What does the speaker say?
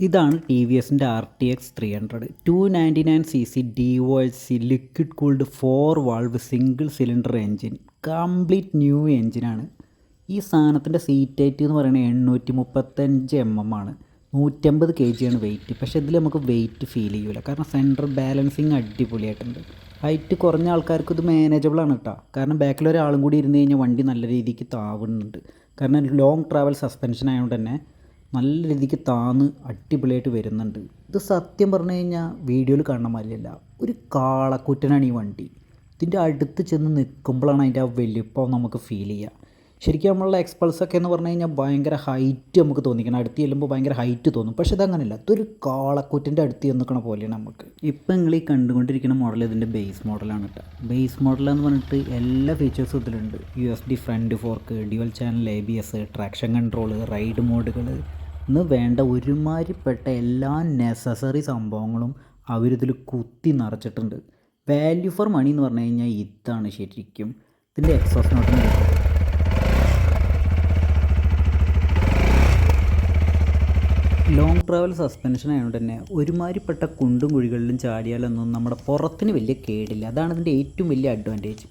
ഇതാണ് T V എസിൻ്റെ RTX 300 299cc DOHC liquid cooled 4 valve single cylinder engine complete new എൻജിനാണ്. ഈ സാധനത്തിൻ്റെ സീറ്റ് ഹൈറ്റ് എന്ന് പറയുന്നത് 835 mm ആണ്. 150 kg ആണ് വെയിറ്റ്. പക്ഷേ ഇതിൽ നമുക്ക് വെയിറ്റ് ഫീൽ ചെയ്യില്ല, കാരണം സെൻറ്റർ ബാലൻസിങ് അടിപൊളിയായിട്ടുണ്ട്. ഹൈറ്റ് കുറഞ്ഞ ആൾക്കാർക്ക് ഇത് മാനേജബിളാണ് കേട്ടോ, കാരണം ബാക്കിൽ ഒരാളും കൂടി ഇരുന്ന് കഴിഞ്ഞാൽ വണ്ടി നല്ല രീതിക്ക് താവുന്നുണ്ട്. കാരണം ലോങ് ട്രാവൽ സസ്പെൻഷൻ ആയതുകൊണ്ട് തന്നെ നല്ല രീതിക്ക് താന്ന് അടിപൊളിയായിട്ട് വരുന്നുണ്ട്. ഇത് സത്യം പറഞ്ഞു കഴിഞ്ഞാൽ വീഡിയോയിൽ കാണുന്ന മാതിരിയല്ല, ഒരു കാളക്കുറ്റനാണ് ഈ വണ്ടി. ഇതിൻ്റെ അടുത്ത് ചെന്ന് നിൽക്കുമ്പോഴാണ് അതിൻ്റെ ആ വലിപ്പം നമുക്ക് ഫീൽ ചെയ്യുക. ശരിക്കും നമ്മളുടെ എക്സ്പൾസൊക്കെ എന്ന് പറഞ്ഞു കഴിഞ്ഞാൽ ഭയങ്കര ഹൈറ്റ് നമുക്ക് തോന്നിക്കണം, അടുത്ത് ചെല്ലുമ്പോൾ ഭയങ്കര ഹൈറ്റ് തോന്നും. പക്ഷേ ഇതങ്ങനെയല്ല, ഇതൊരു കാളക്കുറ്റിൻ്റെ അടുത്ത് ചെന്നിക്കണ പോലെയാണ് നമുക്ക്. ഇപ്പം നിങ്ങൾ ഈ കണ്ടുകൊണ്ടിരിക്കുന്ന മോഡൽ ഇതിൻ്റെ ബേസ് മോഡലാണ് കേട്ടോ. ബേസ് മോഡലെന്ന് പറഞ്ഞിട്ട് എല്ലാ ഫീച്ചേഴ്സും ഇതിലുണ്ട്. USB front fork, dual channel ABS, traction control, ride മോഡുകൾ ഇന്ന് വേണ്ട ഒരുമാതിരിപ്പെട്ട എല്ലാ നെസസറി സംഭവങ്ങളും അവരിതിൽ കുത്തി നിറച്ചിട്ടുണ്ട്. വാല്യൂ ഫോർ മണി എന്ന് പറഞ്ഞു കഴിഞ്ഞാൽ ഇതാണ് ശരിക്കും. ഇതിൻ്റെ എക്സോസ് നോട്ടിന് ലോങ് ട്രാവൽ സസ്പെൻഷൻ ആയതുകൊണ്ട് തന്നെ ഒരുമാതിരിപ്പെട്ട കുണ്ടും കുഴികളിലും ചാടിയാലൊന്നും നമ്മുടെ പുറത്തിന് വലിയ കേടില്ല. അതാണ് ഇതിൻ്റെ ഏറ്റവും വലിയ അഡ്വാൻറ്റേജ്.